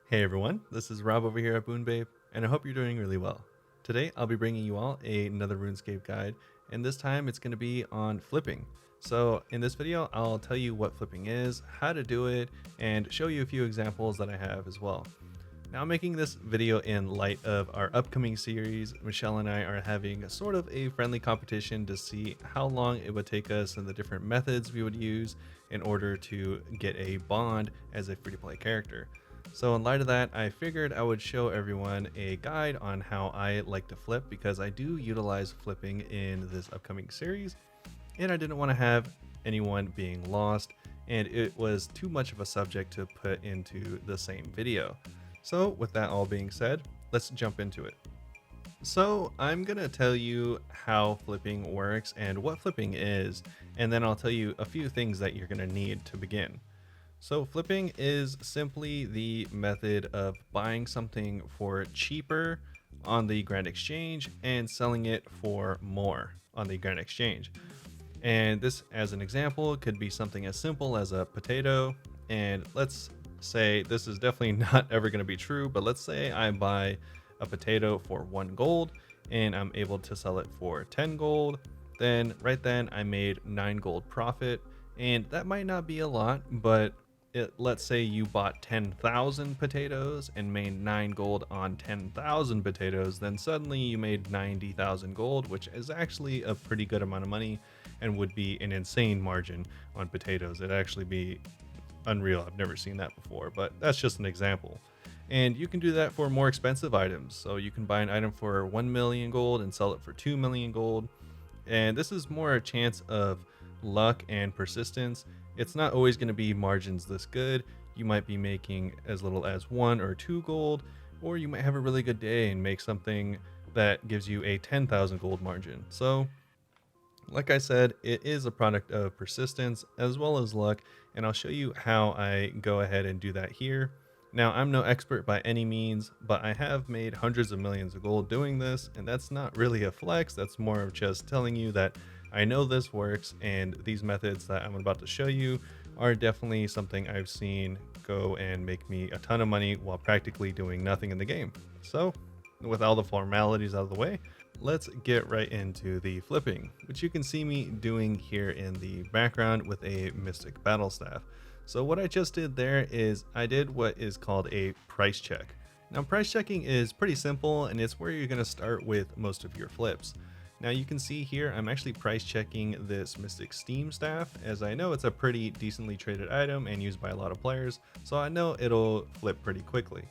Hey everyone, this is Rob over here at BuneBape, and I hope you're doing really well. Today I'll be bringing you all another Runescape guide, and this time it's going to be on flipping. So in this video, I'll tell you what flipping is, how to do it, and show you a few examples that I have as well. Now I'm making this video in light of our upcoming series. Michelle and I are having a sort of a friendly competition to see how long it would take us and the different methods we would use in order to get a bond as a free-to-play character. So in light of that, I figured I would show everyone a guide on how I like to flip because I do utilize flipping in this upcoming series, and I didn't want to have anyone being lost, and it was too much of a subject to put into the same video. So with that all being said, let's jump into it. So I'm going to tell you how flipping works and what flipping is, and then I'll tell you a few things that you're going to need to begin. So flipping is simply the method of buying something for cheaper on the Grand Exchange and selling it for more on the Grand Exchange. And this, as an example, could be something as simple as a potato. And let's say this is definitely not ever going to be true, but let's say I buy a potato for 1 gold and I'm able to sell it for 10 gold. Then right then I made 9 gold profit. And that might not be a lot, but let's say you bought 10,000 potatoes and made 9 gold on 10,000 potatoes, then suddenly you made 90,000 gold, which is actually a pretty good amount of money and would be an insane margin on potatoes. It'd actually be unreal. I've never seen that before, but that's just an example. And you can do that for more expensive items. So you can buy an item for 1 million gold and sell it for 2 million gold. And this is more a chance of luck and persistence. It's not always going to be margins this good. You might be making as little as 1 or 2 gold, or you might have a really good day and make something that gives you a 10,000 gold margin. So like I said, it is a product of persistence as well as luck, and I'll show you how I go ahead and do that here. Now, I'm no expert by any means, but I have made hundreds of millions of gold doing this, and that's not really a flex. That's more of just telling you that I know this works, and these methods that I'm about to show you are definitely something I've seen go and make me a ton of money while practically doing nothing in the game. So, with all the formalities out of the way, let's get right into the flipping, which you can see me doing here in the background with a Mystic Battle Staff. So what I just did there is I did what is called a price check. Now price checking is pretty simple, and it's where you're going to start with most of your flips. Now you can see here I'm actually price checking this Mystic Steam Staff, as I know it's a pretty decently traded item and used by a lot of players, so I know it'll flip pretty quickly.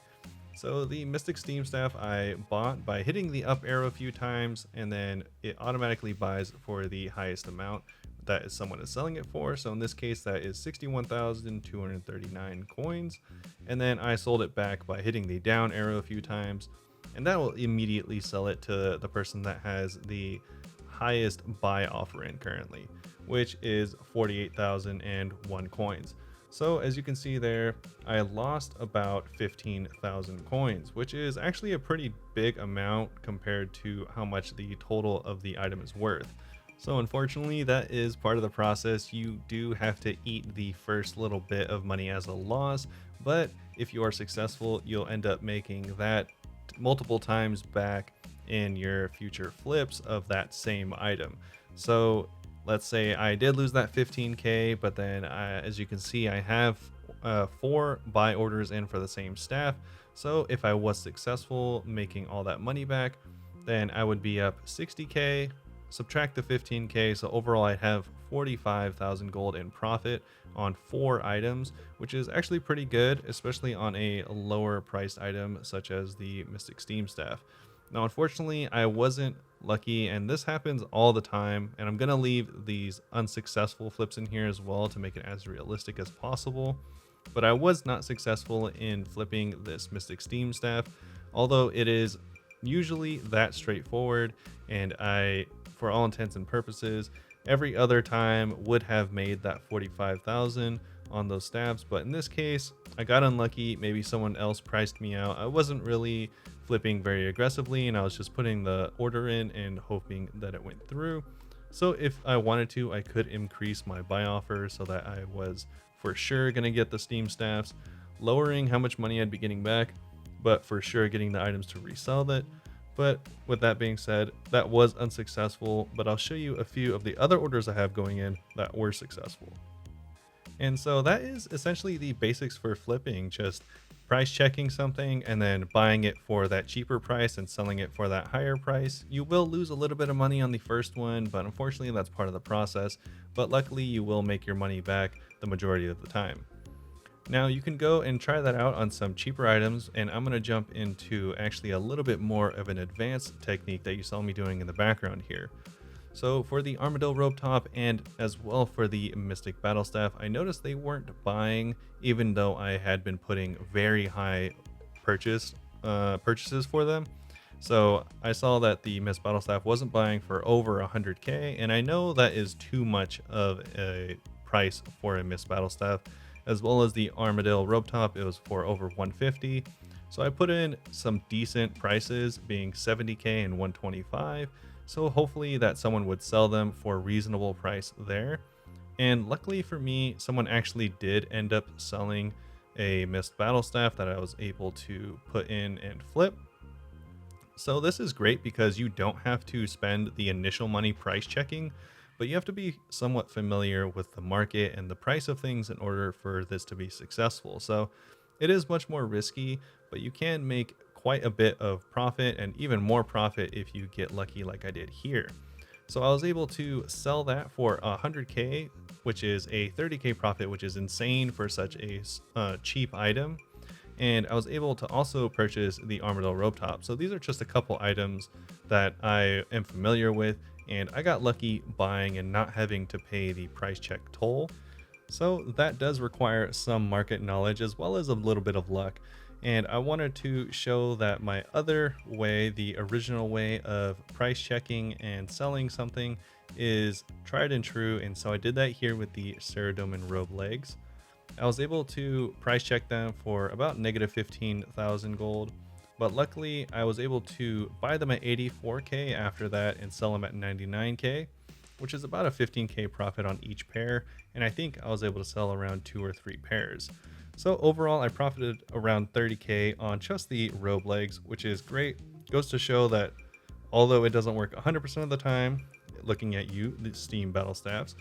So the Mystic Steam Staff I bought by hitting the up arrow a few times, and then it automatically buys for the highest amount that someone is selling it for. So in this case, that is 61,239 coins. And then I sold it back by hitting the down arrow a few times, and that will immediately sell it to the person that has the highest buy offer in currently, which is 48,001 coins. So as you can see there, I lost about 15,000 coins, which is actually a pretty big amount compared to how much the total of the item is worth. So unfortunately, that is part of the process. You do have to eat the first little bit of money as a loss, but if you are successful, you'll end up making that multiple times back in your future flips of that same item. So let's say I did lose that 15k, but then as you can see, I have 4 buy orders in for the same staff. So if I was successful making all that money back, then I would be up 60k, subtract the 15k, so overall I'd have 45,000 gold in profit on 4 items, which is actually pretty good, especially on a lower priced item such as the Mystic Steam Staff. Now unfortunately I wasn't lucky, and this happens all the time, and I'm gonna leave these unsuccessful flips in here as well to make it as realistic as possible. But I was not successful in flipping this Mystic Steam Staff, although it is usually that straightforward, and I, for all intents and purposes, every other time would have made that 45,000 on those staffs. But in this case, I got unlucky. Maybe someone else priced me out. I wasn't really flipping very aggressively, and I was just putting the order in and hoping that it went through. So if I wanted to, I could increase my buy offer so that I was for sure going to get the Steam Staffs. lowering how much money I'd be getting back, but for sure getting the items to resell that. But with that being said, that was unsuccessful, but I'll show you a few of the other orders I have going in that were successful. And so that is essentially the basics for flipping, just price checking something and then buying it for that cheaper price and selling it for that higher price. You will lose a little bit of money on the first one, but unfortunately that's part of the process. But luckily you will make your money back the majority of the time. Now you can go and try that out on some cheaper items, and I'm going to jump into actually a little bit more of an advanced technique that you saw me doing in the background here. So for the Armadillo Rope Top and as well for the Mystic Battle Staff, I noticed they weren't buying, even though I had been putting very high purchases for them. So I saw that the Mist Battle Staff wasn't buying for over 100k, and I know that is too much of a price for a Mist Battle Staff. As well as the Armadillo Rope Top, it was for over 150. So I put in some decent prices, being 70k and 125. So hopefully that someone would sell them for a reasonable price there. And luckily for me, someone actually did end up selling a Mist Battle Staff that I was able to put in and flip. So this is great because you don't have to spend the initial money price checking, but you have to be somewhat familiar with the market and the price of things in order for this to be successful. So it is much more risky, but you can make quite a bit of profit, and even more profit if you get lucky like I did here. So I was able to sell that for 100k, which is a 30k profit, which is insane for such a cheap item. And I was able to also purchase the Armadillo Rope Top. So these are just a couple items that I am familiar with, and I got lucky buying and not having to pay the price check toll. So that does require some market knowledge as well as a little bit of luck. And I wanted to show that my other way, the original way of price checking and selling something, is tried and true. And so I did that here with the Ceradomin robe legs. I was able to price check them for about negative 15,000 gold. But luckily, I was able to buy them at 84k after that and sell them at 99k, which is about a 15k profit on each pair. And I think I was able to sell around 2 or 3 pairs. So overall, I profited around 30k on just the robe legs, which is great. Goes to show that although it doesn't work 100% of the time, looking at you, the Steam Battle Staffs,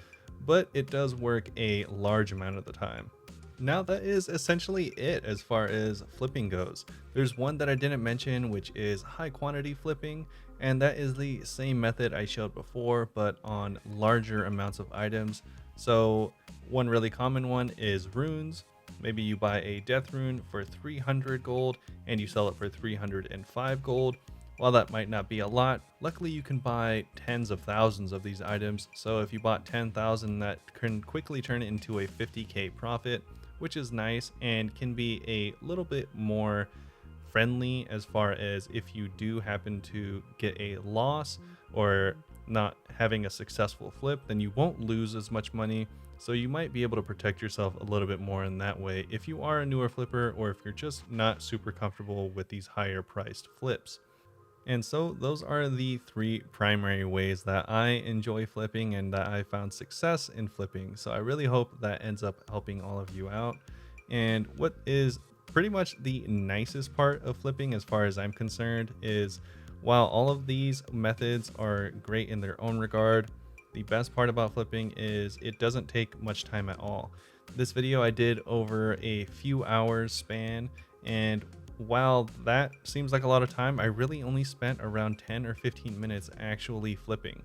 but it does work a large amount of the time. Now that is essentially it as far as flipping goes. There's one that I didn't mention, which is high quantity flipping, and that is the same method I showed before, but on larger amounts of items. So one really common one is runes. Maybe you buy a death rune for 300 gold and you sell it for 305 gold. While that might not be a lot, luckily you can buy tens of thousands of these items. So if you bought 10,000, that can quickly turn it into a 50k profit, which is nice and can be a little bit more friendly as far as if you do happen to get a loss or not having a successful flip, then you won't lose as much money. So you might be able to protect yourself a little bit more in that way if you are a newer flipper or if you're just not super comfortable with these higher priced flips. And so those are the 3 primary ways that I enjoy flipping and that I found success in flipping. So I really hope that ends up helping all of you out. And what is pretty much the nicest part of flipping as far as I'm concerned is, while all of these methods are great in their own regard, the best part about flipping is it doesn't take much time at all. This video I did over a few hours span, and while that seems like a lot of time, I really only spent around 10 or 15 minutes actually flipping.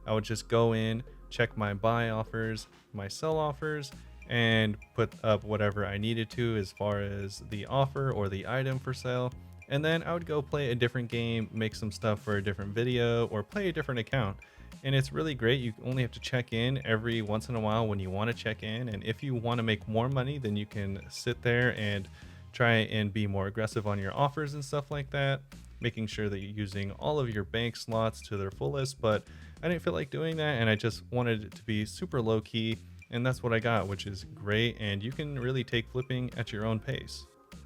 I would just go in, check my buy offers, my sell offers, and put up whatever I needed to as far as the offer or the item for sale. And then I would go play a different game, make some stuff for a different video, or play a different account. And it's really great. You only have to check in every once in a while when you want to check in. And if you want to make more money, then you can sit there and try and be more aggressive on your offers and stuff like that, making sure that you're using all of your bank slots to their fullest. But I didn't feel like doing that, and I just wanted it to be super low key, and that's what I got, which is great. And you can really take flipping at your own pace.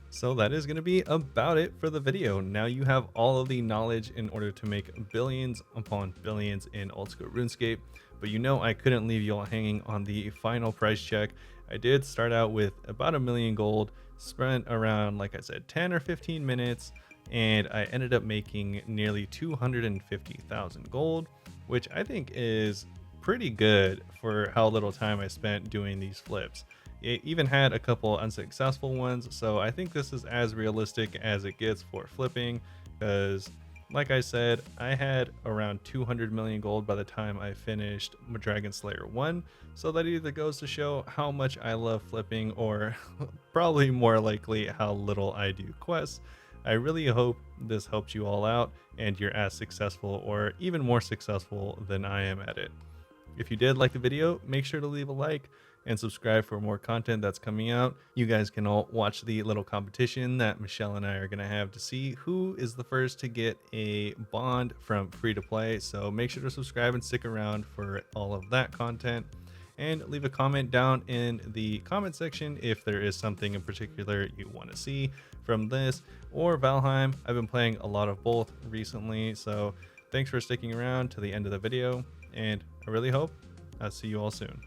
So that is going to be about it for the video. Now you have all of the knowledge in order to make billions upon billions in old school RuneScape, but you know I couldn't leave you all hanging on the final price check. I did start out with about 1 million gold, spent around, like I said, 10 or 15 minutes, and I ended up making nearly 250,000 gold, which I think is pretty good for how little time I spent doing these flips. It even had a couple unsuccessful ones, so I think this is as realistic as it gets for flipping, because like I said, I had around 200 million gold by the time I finished Dragon Slayer 1, so that either goes to show how much I love flipping, or probably more likely how little I do quests. I really hope this helps you all out and you're as successful or even more successful than I am at it. If you did like the video, make sure to leave a like and subscribe for more content that's coming out. You guys can all watch the little competition that Michelle and I are going to have to see who is the first to get a bond from free to play. So make sure to subscribe and stick around for all of that content. And leave a comment down in the comment section if there is something in particular you want to see from this or Valheim. I've been playing a lot of both recently, so thanks for sticking around to the end of the video, and I really hope I'll see you all soon.